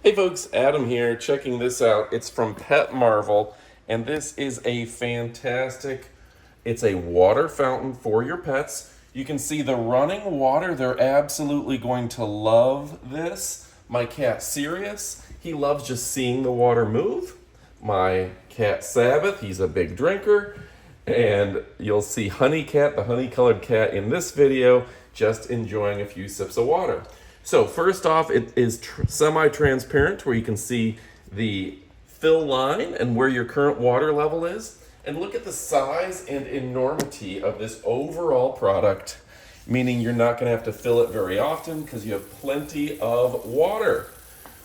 Hey folks, Adam here, checking this out. It's from Pet Marvel, and this is a fantastic, it's a water fountain for your pets. You can see the running water. They're absolutely going to love this. My cat Sirius, he loves just seeing the water move. My cat Sabbath, he's a big drinker. And you'll see Honey Cat, the honey-colored cat, in this video, just enjoying a few sips of water. So first off, it is semi-transparent where you can see the fill line and where your current water level is. And look at the size and enormity of this overall product, meaning you're not gonna have to fill it very often because you have plenty of water.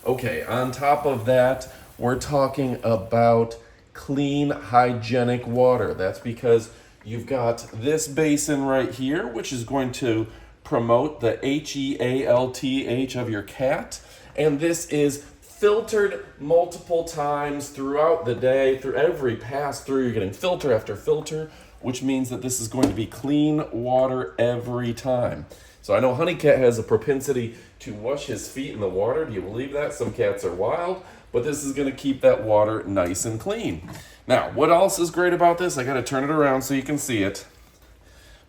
Okay, on top of that, we're talking about clean, hygienic water. That's because you've got this basin right here, which is going to promote the HEALTH of your cat. And this is filtered multiple times throughout the day. Through every pass through, you're getting filter after filter, which means that this is going to be clean water every time. So I know Honey Cat has a propensity to wash his feet in the water. Do you believe that? Some cats are wild, but this is going to keep that water nice and clean. Now, what else is great about this? I got to turn it around so you can see it.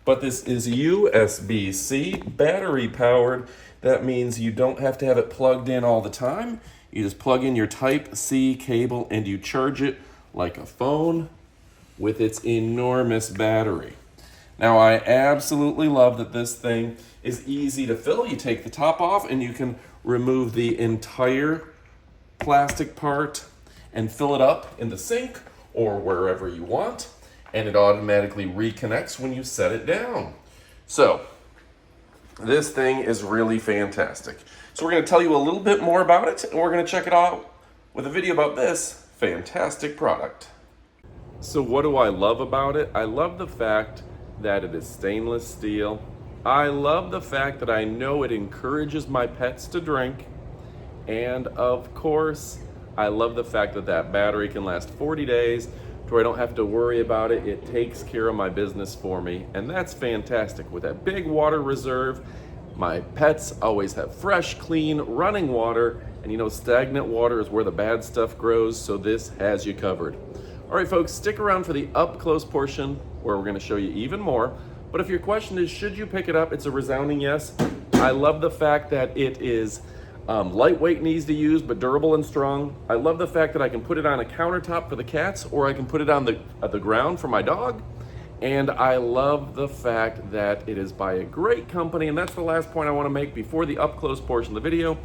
But this is USB-C, battery powered. That means you don't have to have it plugged in all the time. You just plug in your Type-C cable and you charge it like a phone with its enormous battery. Now, I absolutely love that this thing is easy to fill. You take the top off and you can remove the entire plastic part and fill it up in the sink or wherever you want, and it automatically reconnects when you set it down. So this thing is really fantastic. So we're going to tell you a little bit more about it, and we're going to check it out with a video about this fantastic product. So what do I love about it? I love the fact that it is stainless steel. I love the fact that I know it encourages my pets to drink. And of course, I love the fact that that battery can last 40 days to where I don't have to worry about it. It takes care of my business for me, and that's fantastic. With that big water reserve, my pets always have fresh, clean, running water, and you know, stagnant water is where the bad stuff grows, so this has you covered. All right, folks, stick around for the up-close portion where we're gonna show you even more. But if your question is, should you pick it up? It's a resounding yes. I love the fact that it is lightweight and easy to use, but durable and strong. I love the fact that I can put it on a countertop for the cats, or I can put it on the ground for my dog. And I love the fact that it is by a great company, and that's the last point I want to make before the up-close portion of the video,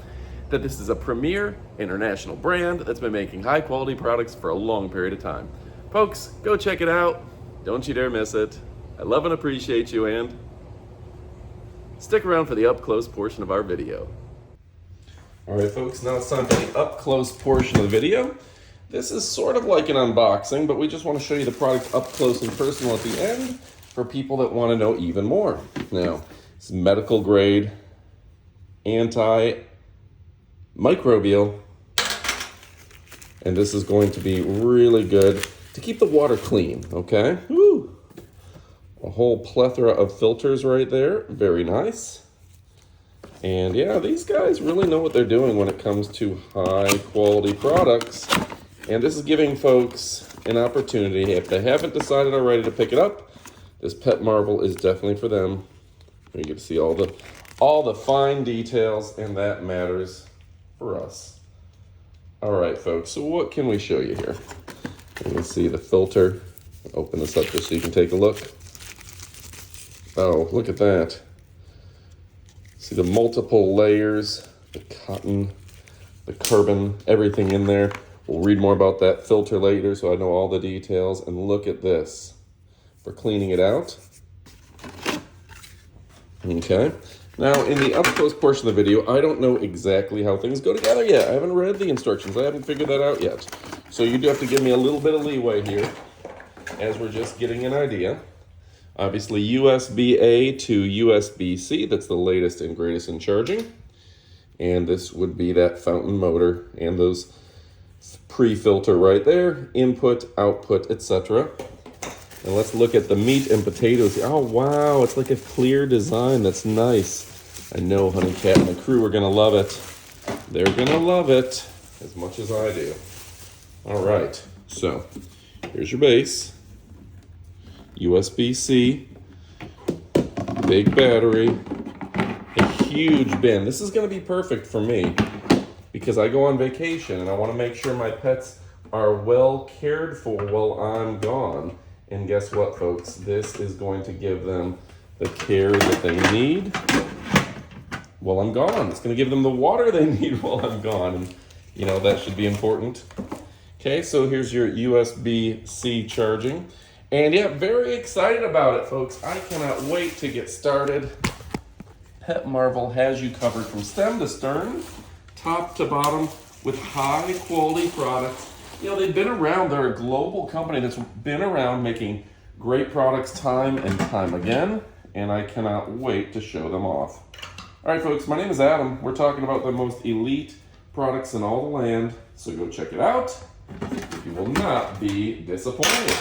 that this is a premier international brand that's been making high-quality products for a long period of time. Folks, go check it out. Don't you dare miss it. I love and appreciate you, and stick around for the up-close portion of our video. All right, folks, now it's time for the up-close portion of the video. This is sort of like an unboxing, but we just want to show you the product up close and personal at the end for people that want to know even more. Now, it's medical grade, anti-microbial, and this is going to be really good to keep the water clean, okay? Woo! A whole plethora of filters right there, very nice. And yeah, these guys really know what they're doing when it comes to high quality products. And this is giving folks an opportunity, if they haven't decided already to pick it up, this Pet Marvel is definitely for them. You get to see all the fine details, and that matters for us. All right, folks, so what can we show you here? You can see the filter. Open this up just so you can take a look. Oh, look at that. See the multiple layers, the cotton, the carbon, everything in there. We'll read more about that filter later so I know all the details. And look at this for cleaning it out. Okay. Now, in the up-close portion of the video, I don't know exactly how things go together yet. I haven't read the instructions. I haven't figured that out yet. So you do have to give me a little bit of leeway here as we're just getting an idea. Obviously, USB-A to USB-C, that's the latest and greatest in charging. And this would be that fountain motor and those pre-filter right there, input, output, etc. And let's look at the meat and potatoes. Oh, wow, it's like a clear design. That's nice. I know Honey Cat and the crew are gonna love it. They're gonna love it. as much as I do. All right, so here's your base. USB-C, big battery, a huge bin. This is going to be perfect for me because I go on vacation and I want to make sure my pets are well cared for while I'm gone. And guess what, folks? This is going to give them the care that they need while I'm gone. It's going to give them the water they need while I'm gone. And, you know, that should be important. Okay, so here's your USB-C charging. And yeah, very excited about it, folks. I cannot wait to get started. Pet Marvel has you covered from stem to stern, top to bottom, with high quality products. You know, they've been around. They're a global company that's been around making great products time and time again, and I cannot wait to show them off. All right, folks, my name is Adam. We're talking about the most elite products in all the land, so go check it out. You will not be disappointed.